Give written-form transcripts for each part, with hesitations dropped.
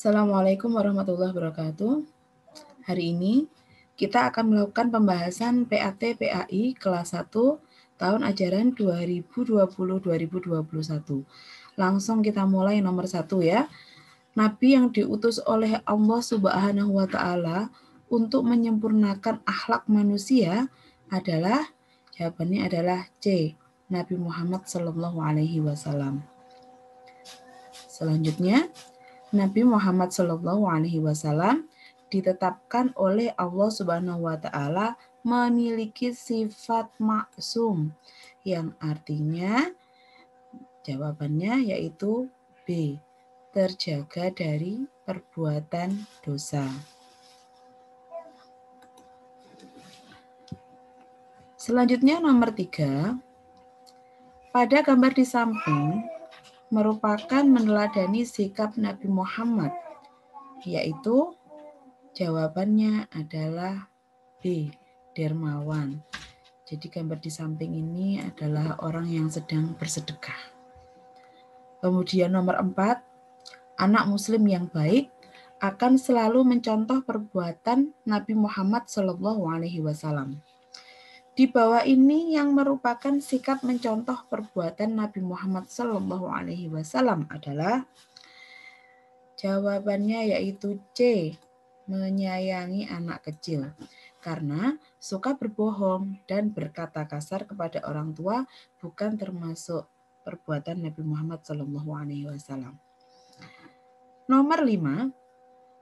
Assalamualaikum warahmatullahi wabarakatuh. Hari ini kita akan melakukan pembahasan PAT PAI kelas 1 tahun ajaran 2020-2021. Langsung kita mulai nomor 1 ya. Nabi yang diutus oleh Allah Subhanahu wa taala untuk menyempurnakan akhlak manusia adalah, jawabannya adalah C, Nabi Muhammad sallallahu alaihi wasallam. Selanjutnya, Nabi Muhammad Shallallahu Alaihi Wasallam ditetapkan oleh Allah Subhanahu Wa Taala memiliki sifat maksum, yang artinya jawabannya yaitu B, terjaga dari perbuatan dosa. Selanjutnya nomor 3, pada gambar di samping merupakan meneladani sikap Nabi Muhammad, yaitu jawabannya adalah B, dermawan. Jadi gambar di samping ini adalah orang yang sedang bersedekah. Kemudian nomor 4, anak muslim yang baik akan selalu mencontoh perbuatan Nabi Muhammad SAW. Di bawah ini yang merupakan sikap mencontoh perbuatan Nabi Muhammad SAW adalah jawabannya yaitu C, menyayangi anak kecil. Karena suka berbohong dan berkata kasar kepada orang tua bukan termasuk perbuatan Nabi Muhammad SAW. Nomor 5,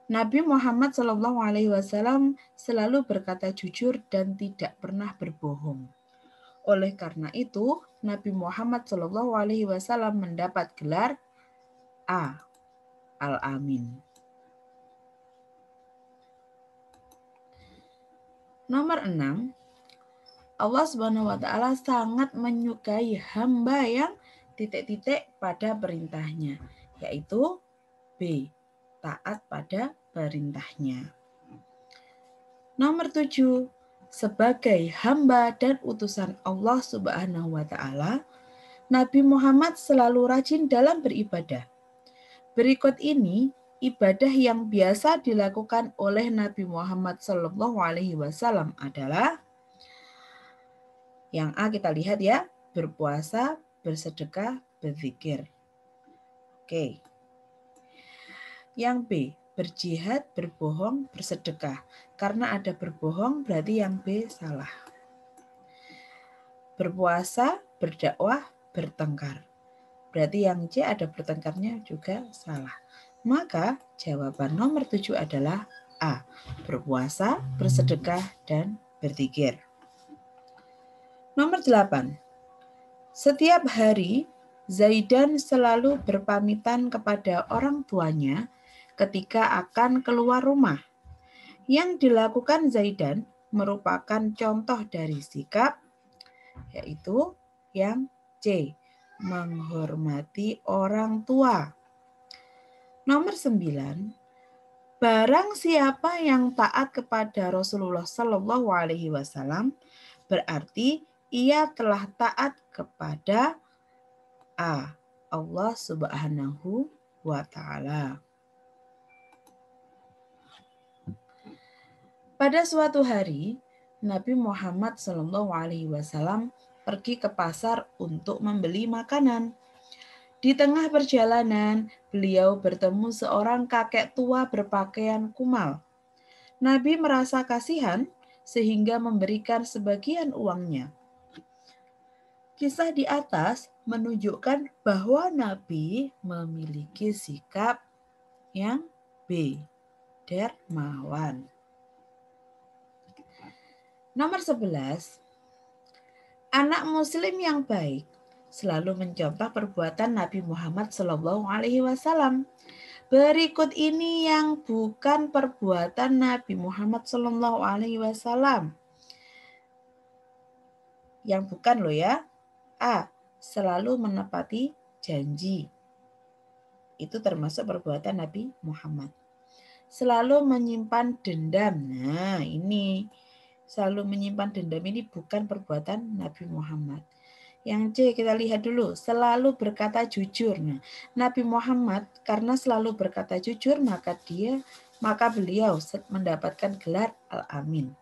Nabi Muhammad SAW selalu berkata jujur dan tidak pernah berbohong. Oleh karena itu, Nabi Muhammad SAW mendapat gelar A, Al-Amin. Nomor 6, Allah Subhanahu wa taala sangat menyukai hamba yang titik-titik pada perintahnya, yaitu B, taat pada perintahnya. Nomor 7, sebagai hamba dan utusan Allah Subhanahu wa taala, Nabi Muhammad selalu rajin dalam beribadah. Berikut ini ibadah yang biasa dilakukan oleh Nabi Muhammad SAW adalah yang A kita lihat ya, berpuasa, bersedekah, berzikir. Oke. Yang B, berjihad, berbohong, bersedekah. Karena ada berbohong berarti yang B salah. Berpuasa, berdakwah, bertengkar. Berarti yang C ada bertengkarnya juga salah. Maka jawaban nomor 7 adalah A, berpuasa, bersedekah, dan berzikir. Nomor 8, setiap hari Zaidan selalu berpamitan kepada orang tuanya ketika akan keluar rumah. Yang dilakukan Zaidan merupakan contoh dari sikap, yaitu yang C, menghormati orang tua. Nomor 9, barang siapa yang taat kepada Rasulullah SAW berarti ia telah taat kepada A, Allah Subhanahu wa taala. Pada suatu hari, Nabi Muhammad SAW pergi ke pasar untuk membeli makanan. Di tengah perjalanan, beliau bertemu seorang kakek tua berpakaian kumal. Nabi merasa kasihan sehingga memberikan sebagian uangnya. Kisah di atas menunjukkan bahwa Nabi memiliki sikap yang B, dermawan. Nomor 11, anak muslim yang baik selalu mencontoh perbuatan Nabi Muhammad SAW. Berikut ini yang bukan perbuatan Nabi Muhammad SAW. Yang bukan loh ya. A, selalu menepati janji. Itu termasuk perbuatan Nabi Muhammad. Selalu menyimpan dendam. Nah, ini selalu menyimpan dendam ini bukan perbuatan Nabi Muhammad. Yang C kita lihat dulu, selalu berkata jujur. Nah, Nabi Muhammad karena selalu berkata jujur maka beliau mendapatkan gelar Al-Amin.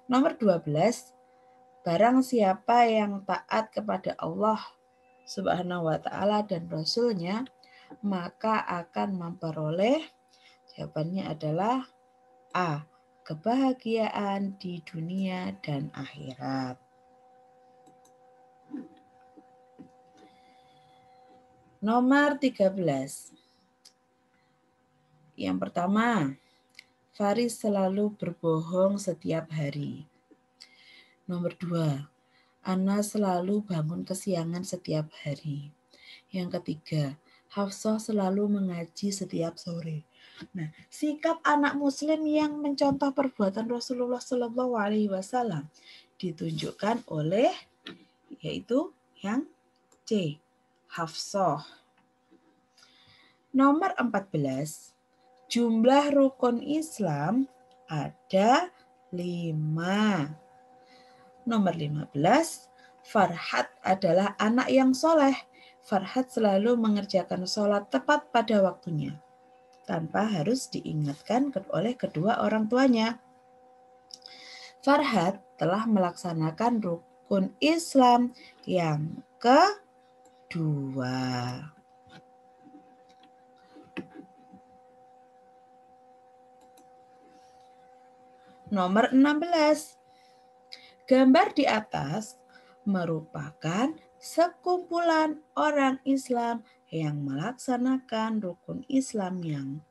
Nomor 12, barang siapa yang taat kepada Allah Subhanahu wa taala dan Rasul-Nya, maka akan memperoleh, jawabannya adalah A, kebahagiaan di dunia dan akhirat. Nomor 13. Yang pertama, Faris selalu berbohong setiap hari. Nomor 2, Ana selalu bangun kesiangan setiap hari. Yang ketiga, Hafsah selalu mengaji setiap sore. Nah, sikap anak muslim yang mencontoh perbuatan Rasulullah SAW ditunjukkan oleh yaitu yang C, Hafsah. Nomor 14, jumlah rukun Islam ada 5. Nomor 15, Farhat adalah anak yang soleh. Farhat selalu mengerjakan sholat tepat pada waktunya, tanpa harus diingatkan oleh kedua orang tuanya. Farhat telah melaksanakan rukun Islam yang kedua. Nomor 16. Gambar di atas merupakan sekumpulan orang Islam yang melaksanakan rukun Islam yang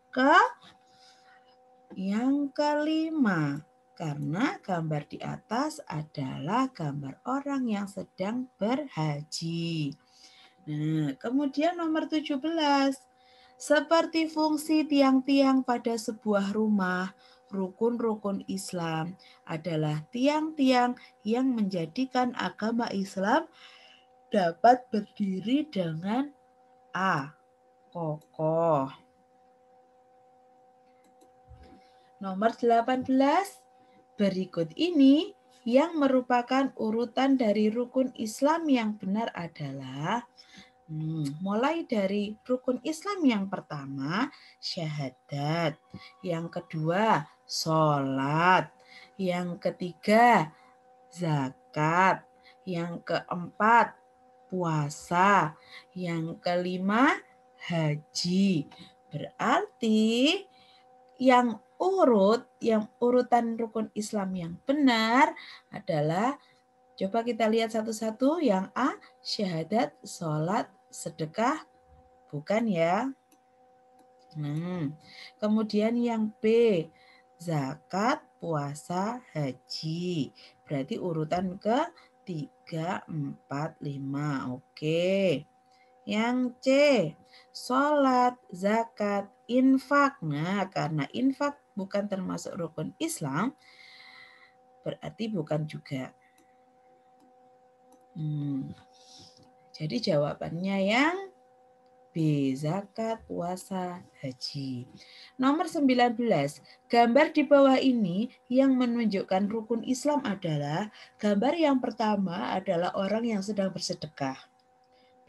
kelima. Karena gambar di atas adalah gambar orang yang sedang berhaji. Nah, kemudian nomor 17. Seperti fungsi tiang-tiang pada sebuah rumah, rukun-rukun Islam adalah tiang-tiang yang menjadikan agama Islam dapat berdiri dengan A, kokoh. Nomor 18, berikut ini yang merupakan urutan dari rukun Islam yang benar adalah mulai dari rukun Islam yang pertama, syahadat. Yang kedua, sholat. Yang ketiga, zakat. Yang keempat, puasa. Yang kelima, haji. Berarti yang urutan rukun Islam yang benar adalah, coba kita lihat satu-satu. Yang A, syahadat, sholat, sedekah, bukan ya. Kemudian yang B, zakat, puasa, haji. Berarti urutan ke 3, 4, 5. Oke. Yang C, sholat, zakat, infak. Nah, karena infak bukan termasuk rukun Islam, berarti bukan juga. Jadi jawabannya yang B, zakat, puasa, haji. Nomor 19, gambar di bawah ini yang menunjukkan rukun Islam adalah, gambar yang pertama adalah orang yang sedang bersedekah.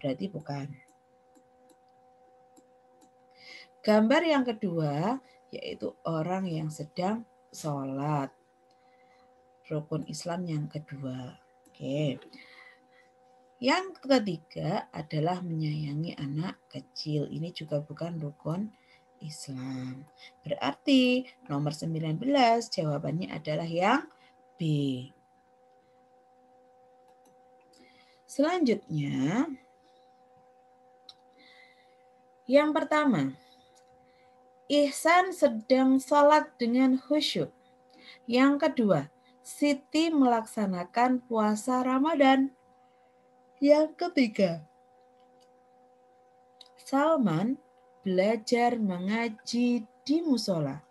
Berarti bukan. Gambar yang kedua yaitu orang yang sedang sholat. Rukun Islam yang kedua. Oke. Yang ketiga adalah menyayangi anak kecil. Ini juga bukan rukun Islam. Berarti nomor 19 jawabannya adalah yang B. Selanjutnya, yang pertama, Ihsan sedang sholat dengan khusyuk. Yang kedua, Siti melaksanakan puasa Ramadan. Yang ketiga, Salman belajar mengaji di musola.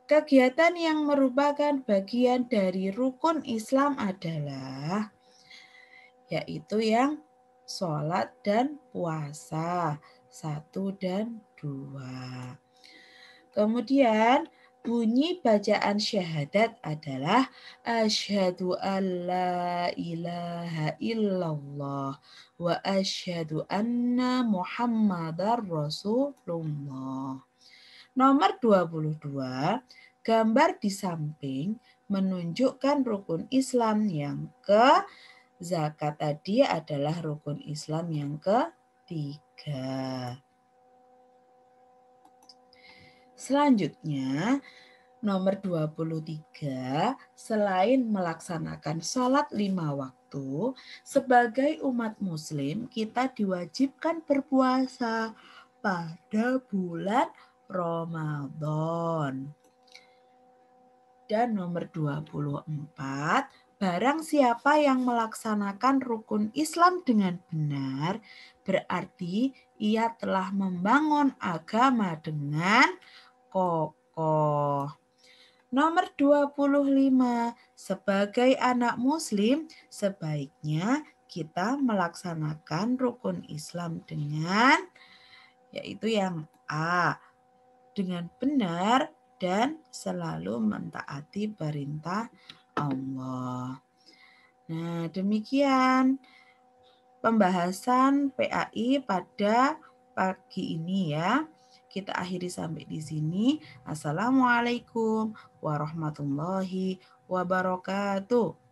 Kegiatan yang merupakan bagian dari rukun Islam adalah yaitu yang sholat dan puasa 1 dan 2. Kemudian Bunyi bacaan syahadat adalah asyhadu an la ilaha illallah wa asyhadu anna muhammadar rasulullah. Nomor 22, gambar di samping menunjukkan rukun Islam yang zakat tadi adalah rukun Islam yang ketiga. Selanjutnya, nomor 23, selain melaksanakan sholat 5 waktu, sebagai umat muslim kita diwajibkan berpuasa pada bulan Ramadan. Dan nomor 24, barang siapa yang melaksanakan rukun Islam dengan benar, berarti ia telah membangun agama dengan kokoh. Nomor 25, sebagai anak muslim sebaiknya kita melaksanakan rukun Islam dengan, yaitu yang A, dengan benar dan selalu mentaati perintah Allah. Nah, demikian pembahasan PAI pada pagi ini ya. Kita akhiri sampai di sini. Assalamualaikum warahmatullahi wabarakatuh.